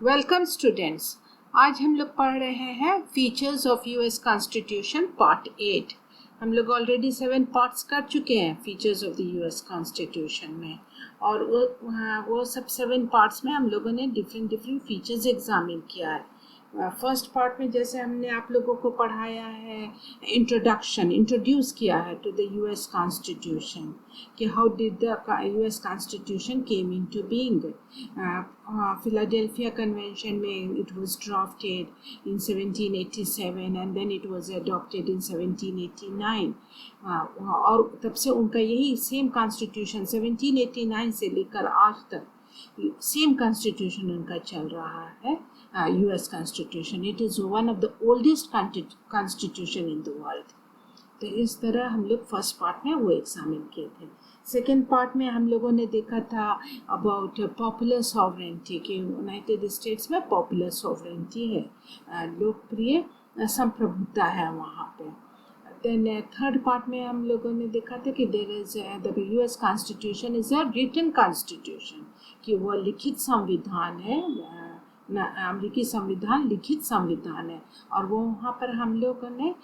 Welcome students. आज हम लोग पढ़ रहे हैं features of US constitution part 8। हम लोग ऑलरेडी 7 पार्ट्स कर चुके हैं features of the US constitution में, और वो सब 7 पार्ट्स में हम लोगों ने डिफरेंट फीचर्स एग्जामिन किया है। फर्स्ट पार्ट में जैसे हमने आप लोगों को पढ़ाया है, इंट्रोड्यूस किया है टू द यूएस कॉन्स्टिट्यूशन कि how did the US constitution came into being. Philadelphia convention में it was drafted in 1787 and then it was adopted in 1789। और तब से उनका यही सेम कॉन्स्टिट्यूशन 1789 से लेकर आज तक सेम कॉन्स्टिट्यूशन उनका चल रहा है। US Constitution. It is one of the oldest constitution in the world. तो इस तरह हम लोग फर्स्ट पार्ट में वो एग्जामिन किए थे। सेकेंड पार्ट में हम लोगों ने देखा था अबाउट पॉपुलर सॉवरेंटी कि यूनाइटेड स्टेट्स में पॉपुलर सॉवरेंटी है, लोकप्रिय संप्रभुता है वहाँ पे। देन थर्ड पार्ट में हम लोगों ने देखा था कि there is the US constitution is a written constitution, कि वो लिखित संविधान है, अमेरिकी संविधान लिखित संविधान है। और वो वहाँ पर हम लोगों ने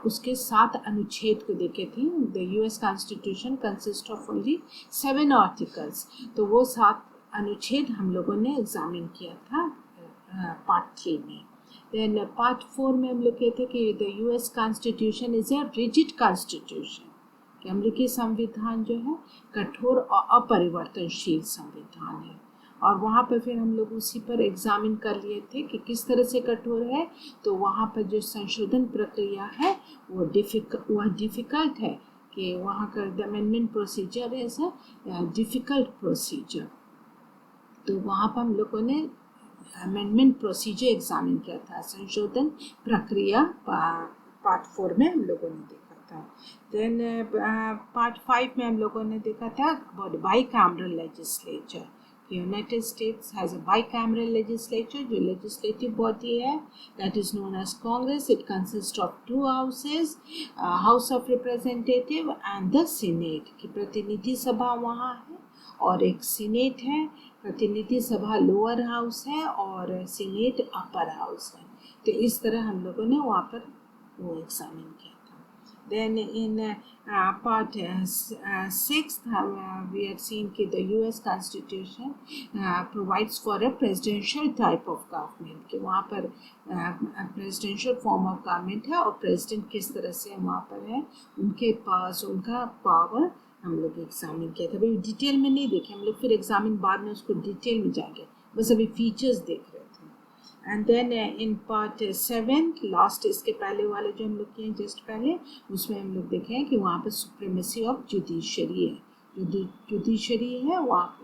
उसके 7 अनुच्छेद को देखे थे। The US constitution consist of only 7 articles. तो वो 7 अनुच्छेद हम लोगों ने एग्जामिन किया था पार्ट 3 में। देन पार्ट 4 में हम लोग कहते कि the US constitution is a rigid constitution, कि अमेरिकी संविधान जो है कठोर और अपरिवर्तनशील संविधान है। और वहाँ पर फिर हम लोग उसी पर एग्जामिन कर लिए थे कि किस तरह से कठोर है। तो वहाँ पर जो संशोधन प्रक्रिया है वो डिफ़िकल्ट है, कि वहाँ का the amendment procedure is a difficult procedure. तो वहाँ पर हम लोगों ने अमेंडमेंट प्रोसीजर एग्जामिन किया था, संशोधन प्रक्रिया पार्ट 4 में हम लोगों ने देखा था। देन पार्ट 5 में हम लोगों ने देखा था about bicameral legislature. United States has a bicameral legislature, जो लेजिस्लेटिव बॉडी है that is known as Congress. It consist of 2 houses, house of representative and the senate, की प्रतिनिधि सभा वहाँ है और एक सीनेट है। प्रतिनिधि सभा लोअर हाउस है और सीनेट अपर हाउस है। तो इस तरह हम लोगों ने वहाँ पर वो एग्जामिन किया था। Then in part 6 we have seen that the US Constitution provides for a presidential type of government, कि वहाँ पर presidential form of government है और president किस तरह से वहाँ पर है, उनके पास उनका पावर हम लोग एग्जामिन किया था। अभी डिटेल में नहीं देखे हम लोग, फिर एग्जामिन बाद में उसको डिटेल में जाएंगे, बस अभी फीचर्स देख रहे थे। And then in part 7 last, इसके पहले वाले जो हम लोग किए जस्ट पहले, उसमें हम लोग देखे हैं कि वहाँ पर सुप्रीमेसी ऑफ जुडिशरी है। जो जुडिशरी है वहाँ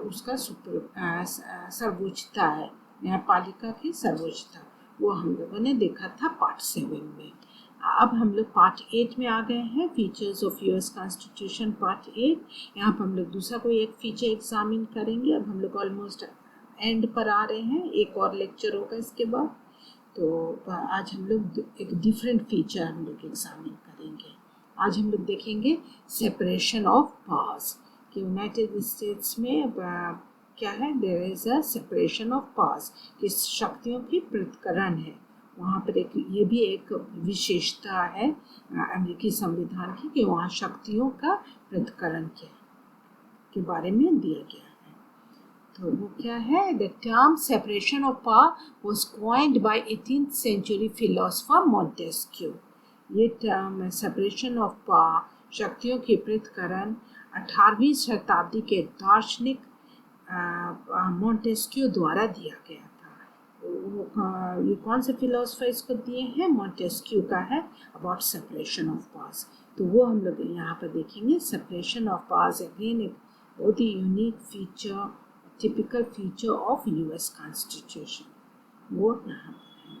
उसका सर्वोच्चता है, न्यायपालिका की सर्वोच्चता, वो हम लोगों ने देखा था पार्ट 7 में। अब हम लोग पार्ट 8 में आ गए हैं, features of US constitution part 8। यहाँ पर हम लोग दूसरा कोई एक फीचर एग्जामिन करेंगे। अब हम लोग ऑलमोस्ट एंड पर आ रहे हैं, एक और लेक्चर होगा इसके बाद। तो आज हम लोग एक डिफरेंट फीचर हम लोग एग्जामिन करेंगे। आज हम लोग देखेंगे सेपरेशन ऑफ पावर्स, कि यूनाइटेड स्टेट्स में क्या है, there is a separation of powers, कि शक्तियों की पृथक्करण है। वहाँ पर ये भी एक विशेषता है अमेरिकी संविधान की, कि वहाँ शक्तियों का पृथक्करण के बारे में दिया गया है। तो वो क्या है, the term separation of power was coined bye 18th century philosopher Montesquieu. ये टर्म सेपरेशन ऑफ पावर, शक्तियों की पृथक्करण, 18वीं शताब्दी के दार्शनिक मॉन्टेस्क्यू द्वारा दिया गया था। ये कौन से फिलोसोफर इसको दिए हैं, मॉन्टेस्क्यू का है अबाउट सेपरेशन ऑफ पावर्स। तो वो हम लोग यहाँ पर देखेंगे। सेपरेशन ऑफ पावर्स अगेन एक बहुत ही unique feature, typical feature of US Constitution. वो यहाँ पर है।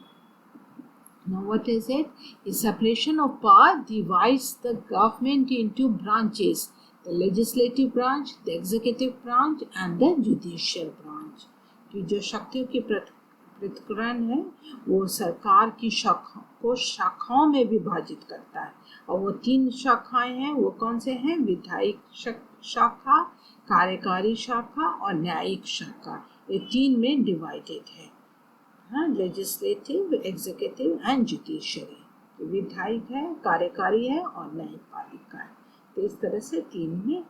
Now what is it? The separation of power divides the government into branches: the legislative branch, the executive branch, and the judicial branch. कि जो शक्तियों की पृथक्करण है वो सरकार की शाखाओं में विभाजित करता है। और वो 3 शाखाएं हैं, वो कौन से हैं, विधायिक शाखा, कार्यकारी शाखा और न्यायिक शाखा। ये तीन में डिवाइडेड है, हाँ, लेजिस्लेटिव, एग्जीक्यूटिव एंड जुडिशरी। विधायिक है, कार्यकारी है और न्यायपालिका है। तो इस तरह से तीन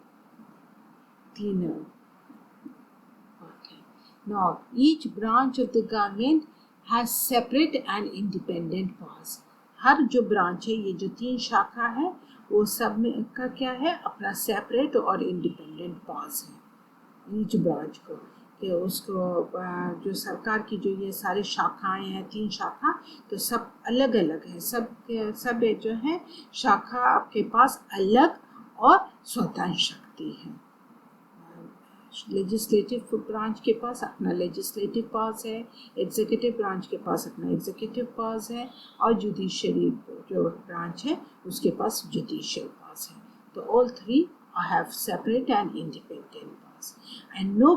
Now, each branch of the government has separate and independent powers. हर जो ब्रांच है, ये जो तीन शाखा है, वो सब में का क्या है, अपना सेपरेट और इंडिपेंडेंट पावर्स है ईच ब्रांच को, कि उसको जो सरकार की जो ये सारी शाखाएं हैं, तीन शाखा, तो सब अलग अलग है, सब जो है शाखा आपके पास अलग और स्वतंत्र शक्ति है। लेजिस्लेटिव ब्रांच के पास अपना लेजिस्लेटिव पावर्स है, एग्जीक्यूटिव ब्रांच के पास अपना एग्जीक्यूटिव पावर्स है, और जुडिशरी जो ब्रांच है उसके पास जुडिशियल पावर्स है। तो all three have separate and independent powers, and no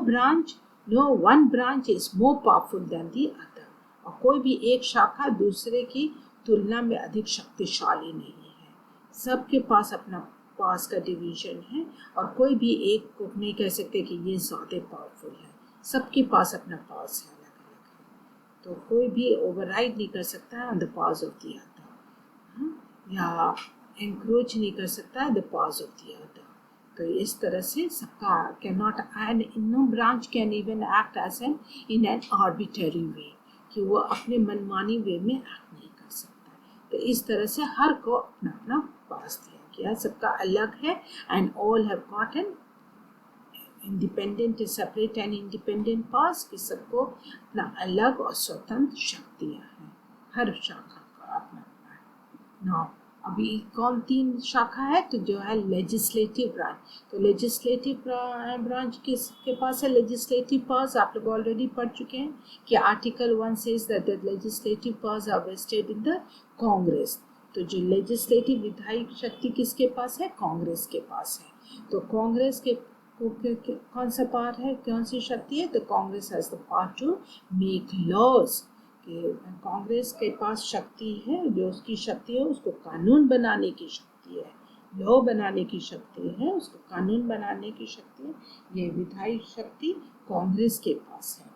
one branch is more powerful than the other. और कोई भी एक शाखा दूसरे की तुलना में अधिक शक्तिशाली नहीं है, सबके पास अपना पावर्स का डिवीजन है, और कोई भी एक को नहीं कह सकते कि ये ज़्यादा पावरफुल है, सबके पास अपना पावर्स है, अलग अलग है। तो कोई भी ओवरराइड नहीं कर सकता है on the powers of the other, या एनक्रोच नहीं कर सकता है the powers of the other. तो इस तरह से सबका can not, and no branch can even act as an in an arbitrary way, कि वो अपने मनमानी वे में एक्ट नहीं कर सकता। तो इस तरह से हर को अपना अपना पावर्स दिया गया, सबका अलग है, and all have got an independent, separate and independent powers, कि सबको अपना अलग और स्वतंत्र शक्तियाँ हैं, हर शाखा का अपना अपना। नाउ अभी कौन तीन शाखा है, तो जो है लेजिस्लेटिव ब्रांच। तो लेजिस्लेटिव ब्रांच किसके पास है लेजिस्लेटिव पावर्स, आप लोग ऑलरेडी पढ़ चुके हैं कि article 1 says that the legislative powers are vested in the Congress. तो जो लेजिस्लेटिव विधायिक शक्ति किसके पास है, कांग्रेस के पास है। तो कांग्रेस के कौन सा पावर है, कौन सी शक्ति है, तो Congress has the power to make laws. Congress के पास शक्ति है, जो उसकी शक्ति है उसको कानून बनाने की शक्ति है, लॉ बनाने की शक्ति है, उसको कानून बनाने की शक्ति है, ये विधायिक शक्ति कांग्रेस के पास है।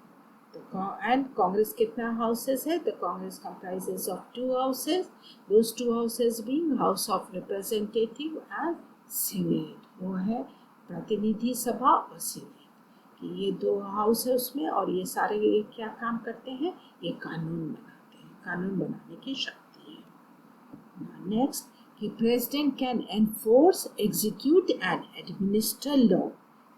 तो एंड कांग्रेस कितना हाउसेस है, तो Congress comprises of 2 houses, those 2 houses being house of representative and senate. वो है प्रतिनिधि सभा और सीनेट, कि ये 2 हाउस है उसमें, और ये सारे ये क्या काम करते हैं, ये कानून बनाते हैं, कानून बनाने की शक्ति है। नेक्स्ट, कि president can enforce, execute and administer law.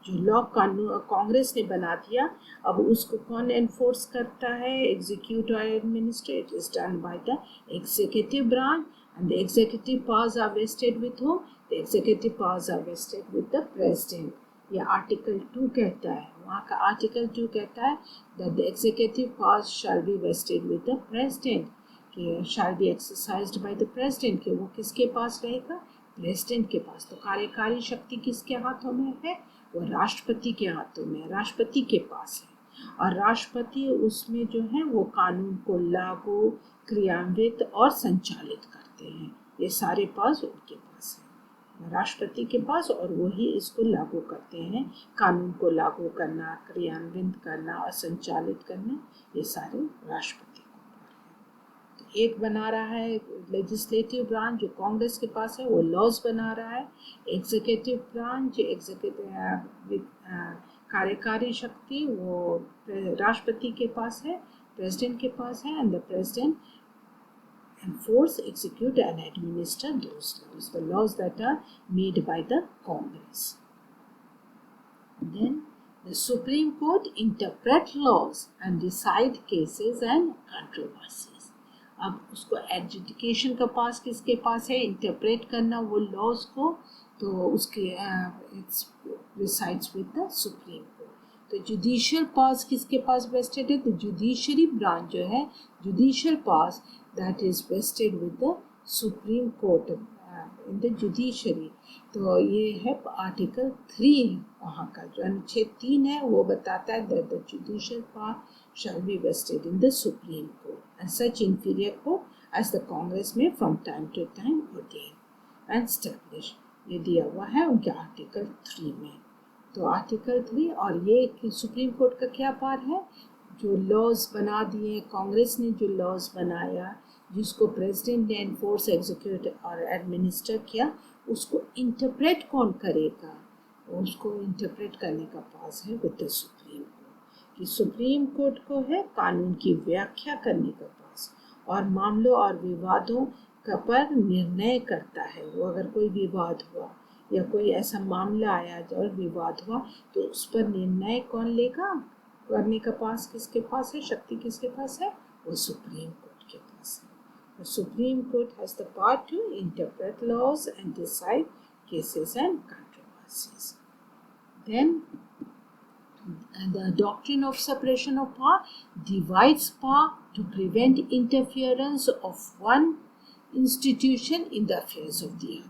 जो लॉ कानून कांग्रेस ने बना दिया, अब उसको कौन एनफोर्स करता है, एग्जीक्यूट और administer, it is done by the executive branch, and the executive powers are vested with whom, the executive powers are vested with the president. ये आर्टिकल 2 कहता है, वहाँ का आर्टिकल 2 कहता है that the executive powers shall be vested with the president, कि shall be exercised by the president, कि वो किसके पास रहेगा, प्रेसिडेंट के पास। तो कार्यकारी शक्ति किसके हाथों में है, वो राष्ट्रपति के हाथों में, राष्ट्रपति के पास है, और राष्ट्रपति उसमें जो है वो कानून को लागू, क्रियान्वित और संचालित करते हैं। ये सारे पास उनके पास है, राष्ट्रपति के पास, और वही इसको लागू करते हैं, कानून को लागू करना, क्रियान्वित करना और संचालित करना, ये सारे राष्ट्रपति को है। तो एक बना रहा है लेजिस्लेटिव ब्रांच जो कांग्रेस के पास है, वो लॉज बना रहा है। एग्जीक्यूटिव ब्रांच, एग्जीक्यूटिव कार्यकारी शक्ति वो राष्ट्रपति के पास है, प्रेसिडेंट के पास है, and the president enforce, execute and administer those laws, the laws that are made by the Congress. Then the Supreme Court interpret laws and decide cases and controversies. अब उसको एडजुडिकेशन का पास किसके पास है, इंटरप्रेट करना वो laws को, तो उसके it's resides with the supreme court. तो जुडिशियल पास किसके पास वेस्टेड है, तो जुडिशरी ब्रांच जो है, judicial pass that is vested with the Supreme Court in the judiciary। तो ये है आर्टिकल 3 वहाँ का, जो अनुच्छेद 3 है वो बताता है that the judicial power shall be vested in the Supreme Court and such inferior court as the Congress may from time to time ordain and establish। ये दिया हुआ है उनके आर्टिकल 3 में। तो आर्टिकल 3, और ये सुप्रीम कोर्ट का क्या पावर है? जो लॉज बना दिए कांग्रेस ने, जो लॉज बनाया जिसको प्रेसिडेंट ने एनफोर्स, एग्जीक्यूट और एडमिनिस्टर किया, उसको इंटरप्रेट कौन करेगा? उसको इंटरप्रेट करने का पास है विद द सुप्रीम कोर्ट। कि सुप्रीम कोर्ट को है कानून की व्याख्या करने का पास, और मामलों और विवादों का पर निर्णय करता है। वो अगर कोई विवाद हुआ या कोई ऐसा मामला आया और विवाद हुआ, तो उस पर निर्णय कौन लेगा? करने का पास किसके पास है? शक्ति किसके पास है? वो सुप्रीम कोर्ट के पास है। The Supreme Court has the power to interpret laws and decide cases and controversies. Then, the doctrine of separation of power divides power to prevent interference of one institution in the affairs of the other.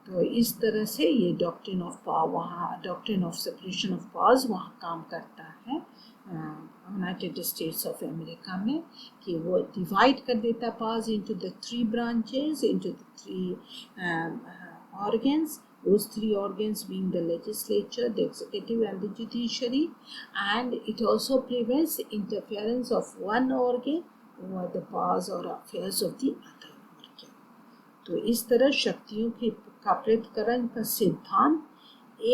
तो इस तरह से ये doctrine of power वहाँ, doctrine of separation of powers वहाँ काम करता है यूनाइटेड स्टेट्स ऑफ अमेरिका में, कि वो डिवाइड कर देता powers into the 3 branches, into the 3 organs. Those 3 organs being the legislature, the executive and the judiciary, and it also prevents interference of one organ over the powers or affairs of the other organ. तो इस तरह शक्तियों का पृथक्करण का सिद्धांत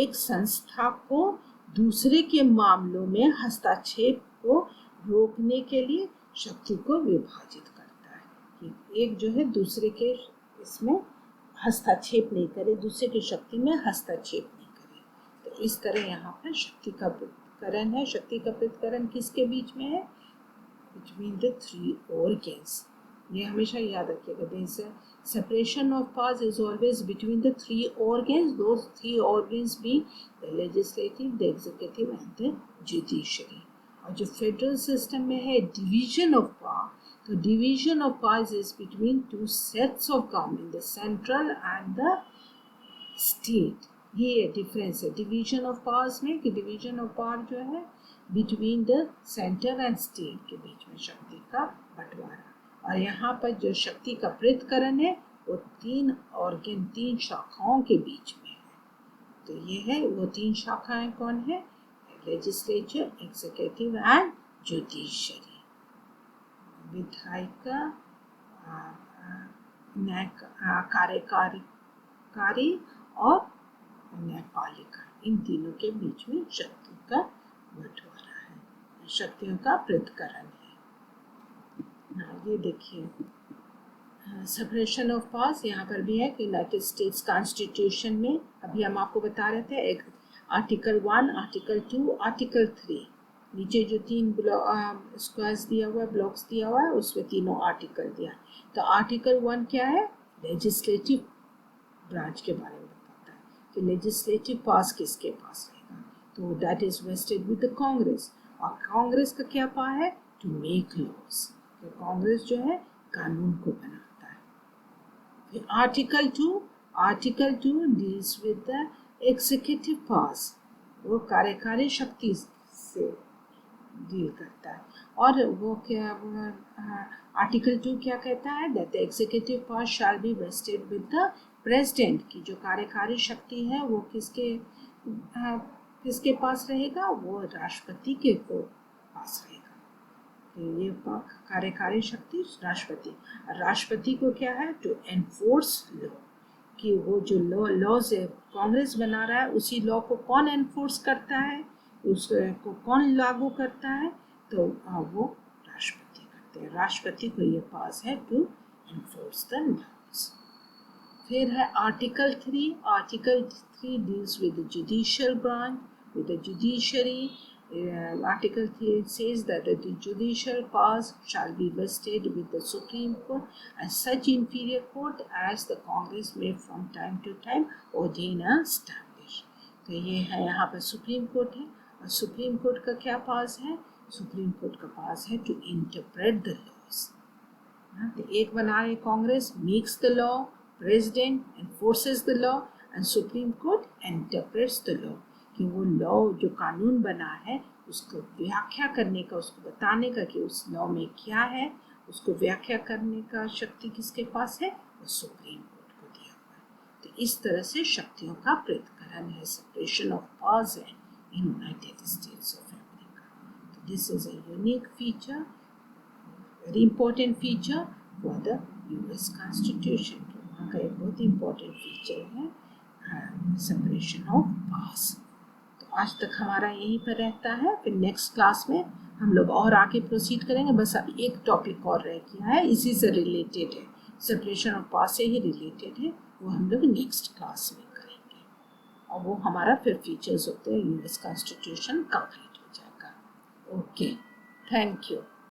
एक संस्था को दूसरे के मामलों में हस्तक्षेप को रोकने के लिए शक्ति को विभाजित करता है, कि एक जो है दूसरे के इसमें हस्तक्षेप नहीं करे, दूसरे की शक्ति में हस्तक्षेप नहीं करे। तो इस तरह यहाँ पर शक्ति का पृथक्करण है। शक्ति का पृथक्करण किसके बीच में है? Between the 3 organs. ये हमेशा याद रखिएगा। This separation of powers is always between the 3 organs. Those 3 organs being the legislative, the executive and the judiciary. और जो फेडरल सिस्टम में है division of power, तो division of powers is between 2 sets of government, the central and the state. ये difference है division of powers में, कि division of power जो है between the centre and state के बीच में शक्ति का बंटवारा। और यहाँ पर जो शक्ति का पृथक्करण है वो 3 ऑर्गन, 3 शाखाओं के बीच में है। तो ये है वो 3 शाखाएं कौन है? Legislature, executive and judiciary. विधायिका, कार्यकारी और न्यायपालिका, इन तीनों के बीच में शक्ति का बंटवारा है, शक्तियों का पृथक्करण है। ये देखिए सेपरेशन ऑफ पावर्स यहाँ पर भी है कि यूनाइटेड स्टेट्स कॉन्स्टिट्यूशन में अभी हम आपको बता रहे थे, एक आर्टिकल 1, आर्टिकल 2, आर्टिकल 3, नीचे जो 3 स्क्वायर्स दिया हुआ है, ब्लॉक्स दिया हुआ है, उसमें तीनों आर्टिकल दिया है। तो आर्टिकल 1 क्या है? लेजिस्लेटिव ब्रांच के बारे में बताता है कि लेजिस्लेटिव पास किसके पास रहेगा, तो that is vested with the Congress. और कांग्रेस का क्या पावर है? To make laws. तो कांग्रेस जो है कानून को बनाता है। फिर article 2 deals with the executive powers, वो कार्यकारी शक्ति से डील करता है। और वो क्या आर्टिकल 2 क्या कहता है? That the executive power shell be vested with the president, की जो कार्यकारी शक्ति है वो किसके पास रहेगा? वो राष्ट्रपति के को पास रहेगा। तो ये कार्यकारी शक्ति राष्ट्रपति को क्या है? टू एनफोर्स लॉ, कि वो जो लॉज कांग्रेस बना रहा है उसी लॉ को कौन एनफोर्स करता है, उसको कौन लागू करता है? तो वो राष्ट्रपति करते हैं। राष्ट्रपति को ये पास है टू एनफोर्स द लॉज। फिर है article 3 deals with the judicial branch, with the judiciary. Article 3 says that the judicial powers shall be vested with the Supreme Court and such inferior court as the Congress may from time to time ordain and establish. तो ये है यहाँ पर supreme court है, और supreme court का क्या पास है? सुप्रीम कोर्ट का पास है टू इंटरप्रेट द लॉज। तो एक बना रहे Congress, makes the law, president एनफोर्सेस the law and supreme court interprets the law, कि वो लॉ जो कानून बना है उसको व्याख्या करने का, उसको बताने का कि उस लॉ में क्या है, उसको व्याख्या करने का शक्ति किसके पास है? वो सुप्रीम कोर्ट को दिया हुआ है। तो इस तरह से शक्तियों का पृथक्करण and has separation of powers in United States of America. So this is a unique feature, very important feature for the US Constitution. तो वहाँ का एक बहुत important feature है separation of powers. तो आज तक हमारा यहीं पर रहता है, फिर नेक्स्ट क्लास में हम लोग और आगे प्रोसीड करेंगे. बस अब एक टॉपिक और रह गया है, इसी से रिलेटेड है, सेपरेशन ऑफ पावर्स से ही रिलेटेड है, वो हम लोग नेक्स्ट क्लास में करेंगे और वो हमारा फिर फीचर्स होते हैं यूएस कॉन्स्टिट्यूशन कंप्लीट हो जाएगा. Okay, thank you.